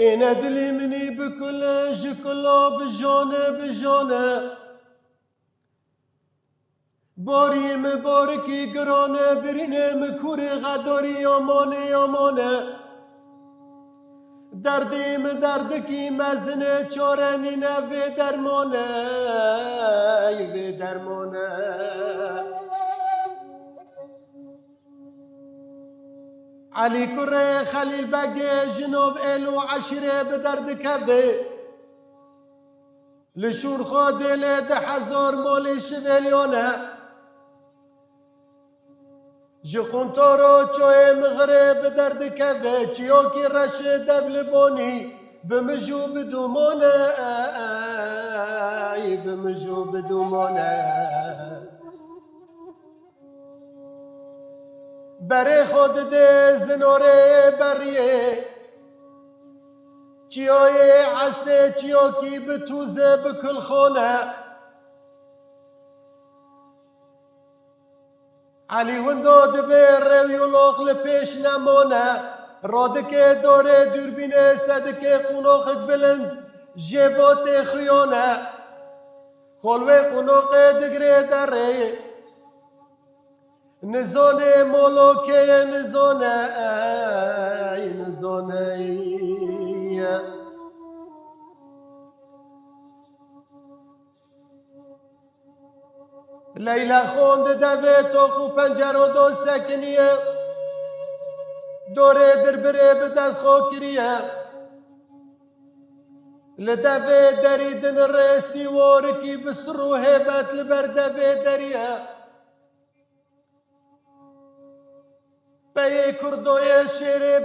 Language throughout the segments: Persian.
انا دلي مني بكل شكله بجانه باری مبارکی گرانه برینه مکوری غداری یامانه دردیم دردکی مزنه چاره نینه و درمانه علی کره خلیل بگه جنوب الو عشیره به درد کبه لشور خادله 10,000 مالی شویلیانه جی قنطارو چوه مغره به درد کبه چیو کی رشه دبل بانی بمجو بدومانه بمجو بدومانه بره خود ده زناره بریه چیای عسه چیو کی بتوزه بکل خانه علی هندو دبه رویولوخ لپیش نمانه رادکه داره دوربینه صدکه قناخ بلند جبات خیانه خلوه قناخ دگره داره نزانه مولوکه نزانه لیلا خوند دوه توقو پنجره دو سکنیه دوره دربره به دست خو کریه لدوه دریدن رسی وارکی بسرو هیبت لبر دوه دریه بی کردوی شیره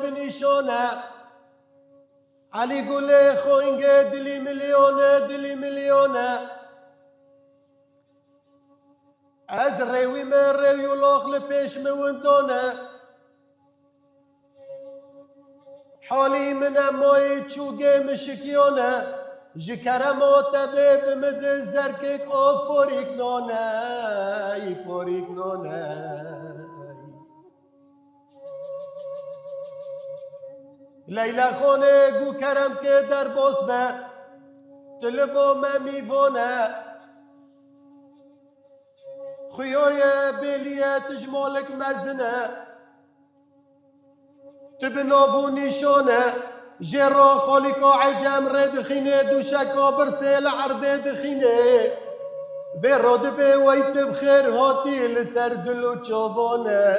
بنیشانه علی گله خوینگه دلی میلیونه از روی من رویولاخ لپیش موندانه حالی من امای چوگه مشکیانه جکرمات به بمد زرکک آف پاریک نانه لیلا خانه گو کرم که در باز به طلبا میوانه خیای بیلیت جمالک مزنه تبنابو نیشانه جرا خالقا عجم ردخینه دوشکا برسل عرده دخینه و راد به ویت بخیر هاتی لسر دلو چابانه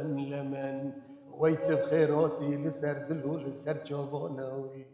لمن ويت بخيراتي لسر دلو لسر جابانوي